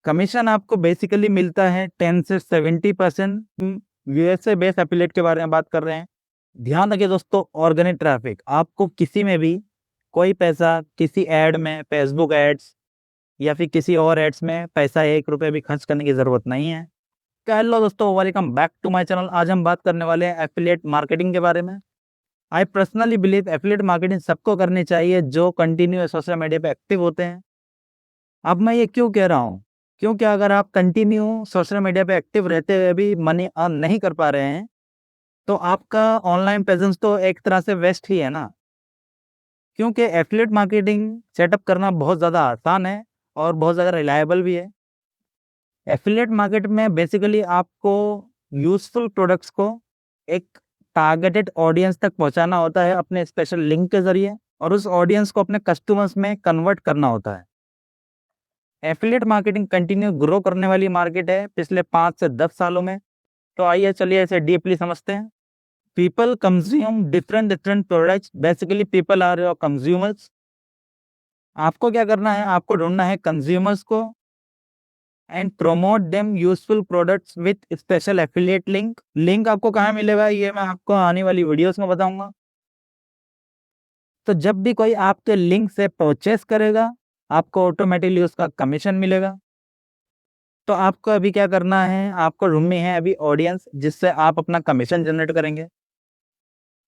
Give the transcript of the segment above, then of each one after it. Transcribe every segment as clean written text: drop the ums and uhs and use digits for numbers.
Commission आपको basically मिलता है 10 से 70%। यूएसए बेस्ड एफिलिएट के बारे में बात कर रहे हैं। ध्यान रखिए दोस्तों, ऑर्गेनिक ट्रैफिक आपको किसी में भी कोई पैसा किसी ऐड में, फेसबुक एड्स या फिर किसी और एड्स में पैसा 1 रुपये भी खर्च करने की ज़रूरत नहीं है। हेलो दोस्तों, welcome back to my channel. आज हम बात करने वाले हैं एफिलिएट मार्केटिंग के बारे में। I personally believe affiliate marketing सबको करनी चाहिए जो कंटिन्यू सोशल मीडिया पे एक्टिव होते हैं। अब मैं ये क्यों कह रहा हूँ, क्योंकि अगर आप कंटिन्यू सोशल मीडिया पे एक्टिव रहते हुए भी मनी अर्न नहीं कर पा रहे हैं तो आपका ऑनलाइन प्रेजेंस तो एक तरह से वेस्ट ही है ना। क्योंकि एफिलिएट मार्केटिंग सेटअप करना बहुत ज़्यादा आसान है और बहुत ज़्यादा रिलायबल भी है। एफिलिएट मार्केट में बेसिकली आपको यूजफुल प्रोडक्ट्स को एक टारगेटेड ऑडियंस तक पहुंचाना होता है अपने स्पेशल लिंक के जरिए, और उस ऑडियंस को अपने कस्टमर्स में कन्वर्ट करना होता है। एफिलिएट मार्केटिंग कंटिन्यू ग्रो करने वाली मार्केट है पिछले 5 से 10 सालों में। तो आइए चलिए इसे डीपली समझते हैं। People consume different different products, basically people are your consumers. आपको क्या करना है, आपको ढूंढना है कंज्यूमर्स को and promote them useful products with special affiliate link. Link आपको कहाँ मिलेगा ये मैं आपको आने वाली वीडियोस में बताऊंगा। तो जब भी कोई आपके लिंक से परचेस करेगा आपको ऑटोमेटिकली उसका कमीशन मिलेगा। तो आपको अभी क्या करना है, आपको ढूंढनी है अभी ऑडियंस जिससे आप अपना कमीशन जनरेट करेंगे।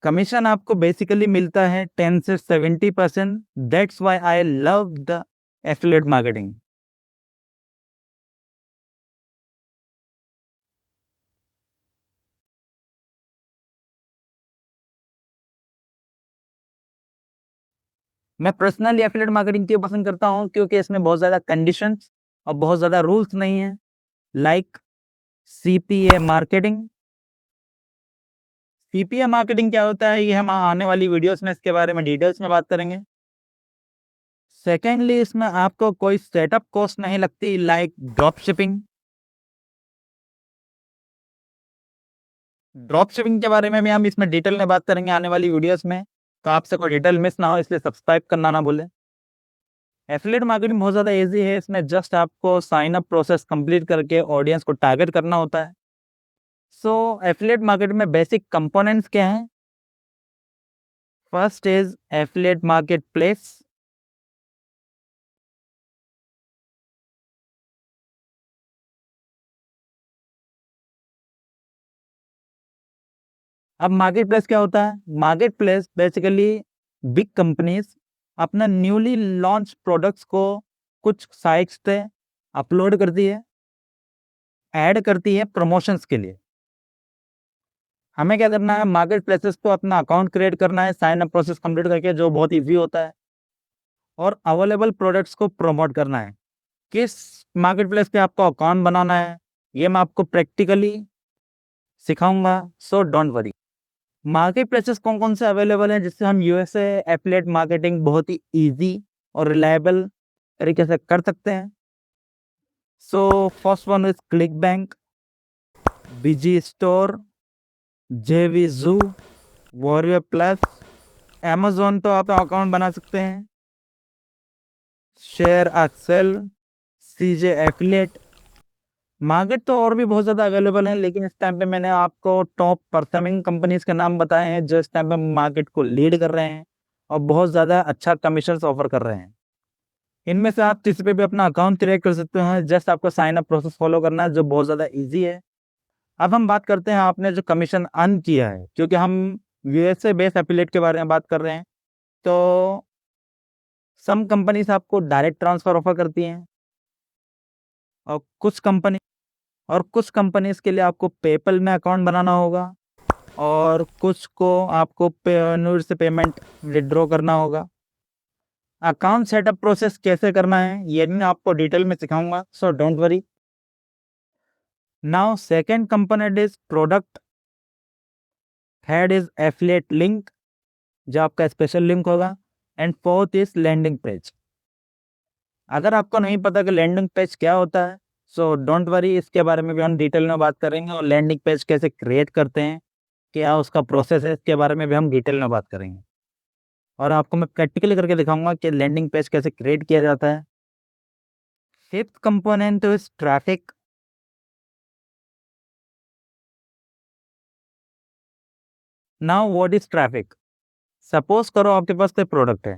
कमीशन आपको बेसिकली मिलता है 10 से 70%। That's why I love the affiliate marketing. मैं पर्सनली एफिलिएट मार्केटिंग क्यों पसंद करता हूँ, क्योंकि इसमें बहुत ज़्यादा कंडीशंस और बहुत ज़्यादा रूल्स नहीं है। Like CPA marketing. CPA marketing क्या होता है ये हम आने वाली वीडियोस में इसके बारे में डिटेल्स में बात करेंगे। सेकेंडली, इसमें आपको कोई सेटअप कॉस्ट नहीं लगती like drop shipping. Drop shipping के बारे में भी हम इसमें डिटेल में बात करेंगे आने वाली वीडियोस में। तो आपसे कोई डिटेल मिस ना हो इसलिए सब्सक्राइब करना ना भूलें। एफिलिएट मार्केटिंग बहुत ज़्यादा इजी है। इसमें जस्ट आपको साइन अप प्रोसेस कंप्लीट करके ऑडियंस को टारगेट करना होता है। सो एफिलिएट मार्केट में बेसिक कंपोनेंट्स क्या हैं? First is affiliate market place. अब मार्केट प्लेस क्या होता है? Market place basically big companies अपना न्यूली लॉन्च प्रोडक्ट्स को कुछ साइट्स पे अपलोड करती है, ऐड करती है प्रमोशंस के लिए। हमें क्या करना है, मार्केट प्लेसेस को अपना अकाउंट क्रिएट करना है साइन अप प्रोसेस कंप्लीट करके, जो बहुत ईजी होता है, और अवेलेबल प्रोडक्ट्स को प्रमोट करना है। किस मार्केट प्लेस पे आपको अकाउंट बनाना है ये मैं आपको प्रैक्टिकली सिखाऊंगा, so don't worry. Market places कौन कौन से अवेलेबल हैं जिससे हम यूएसए एफिलिएट मार्केटिंग बहुत ही इजी और रिलायबल तरीके से कर सकते हैं। So first one is ClickBank, Digistore, JVZoo, Warrior Plus, Amazon तो आप अकाउंट बना सकते हैं, ShareASale, CJ affiliate. Market तो और भी बहुत ज़्यादा अवेलेबल है, लेकिन इस टाइम पे मैंने आपको टॉप परफॉर्मिंग कंपनीज के नाम बताए हैं जो इस टाइम पे मार्केट को लीड कर रहे हैं और बहुत ज़्यादा अच्छा कमीशन ऑफर कर रहे हैं। इनमें से आप किसी पे भी अपना अकाउंट क्रिएट कर सकते हैं। जस्ट आपको साइन अप प्रोसेस फॉलो करना है जो बहुत ज़्यादा ईजी है। अब हम बात करते हैं आपने जो कमीशन अर्न किया है, क्योंकि हम यूएसए बेस्ड एफिलिएट के बारे में बात कर रहे हैं। तो सम कंपनीज आपको डायरेक्ट ट्रांसफ़र ऑफर करती हैं, और कुछ कंपनीज के लिए आपको पेपल में अकाउंट बनाना होगा, और कुछ को आपको पेनूर से पेमेंट विड्रॉ करना होगा। अकाउंट सेटअप प्रोसेस कैसे करना है ये मैं आपको डिटेल में सिखाऊंगा, so don't worry. Now second component is product, third is affiliate link जो आपका स्पेशल लिंक होगा, and fourth is landing page. अगर आपको नहीं पता कि लैंडिंग पेज क्या होता है, सो डोंट वरी, इसके बारे में भी हम डिटेल में बात करेंगे, और लैंडिंग पेज कैसे क्रिएट करते हैं, क्या उसका प्रोसेस है, इसके बारे में भी हम डिटेल में बात करेंगे। और आपको मैं प्रैक्टिकली करके दिखाऊंगा कि लैंडिंग पेज कैसे क्रिएट किया जाता है। Fifth component is traffic. Now what is traffic? Suppose करो आपके पास कोई प्रोडक्ट है,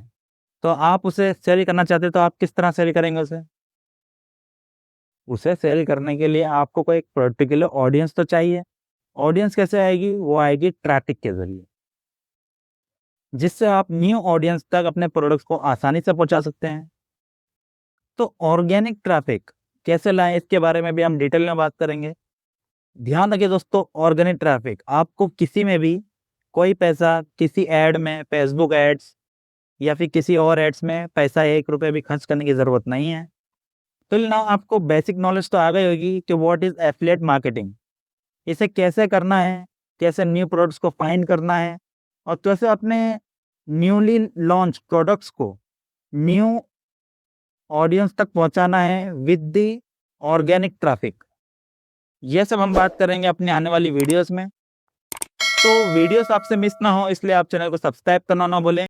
तो आप उसे सेल करना चाहते हो, तो आप किस तरह सेल करेंगे उसे सेल करने के लिए आपको कोई एक पर्टिकुलर ऑडियंस तो चाहिए। ऑडियंस कैसे आएगी? वो आएगी ट्रैफिक के जरिए, जिससे आप न्यू ऑडियंस तक अपने प्रोडक्ट्स को आसानी से पहुंचा सकते हैं। तो ऑर्गेनिक ट्रैफिक कैसे लाएं, इसके बारे में भी हम डिटेल में बात करेंगे। ध्यान रखिए दोस्तों, ऑर्गेनिक ट्रैफिक आपको किसी में भी कोई पैसा किसी एड में, फेसबुक एड्स या फिर किसी और एड्स में पैसा 1 रुपए भी खर्च करने की ज़रूरत नहीं है। तो ना आपको बेसिक नॉलेज तो आ गई होगी कि व्हाट इज़ एफिलिएट मार्केटिंग, इसे कैसे करना है, कैसे न्यू प्रोडक्ट्स को फाइंड करना है और कैसे अपने न्यूली लॉन्च प्रोडक्ट्स को न्यू ऑडियंस तक पहुंचाना है विद द ऑर्गेनिक ट्रैफिक। ये सब हम बात करेंगे अपनी आने वाली वीडियोस में। तो वीडियोस आपसे मिस ना हो, इसलिए आप चैनल को सब्सक्राइब करना ना भूलें।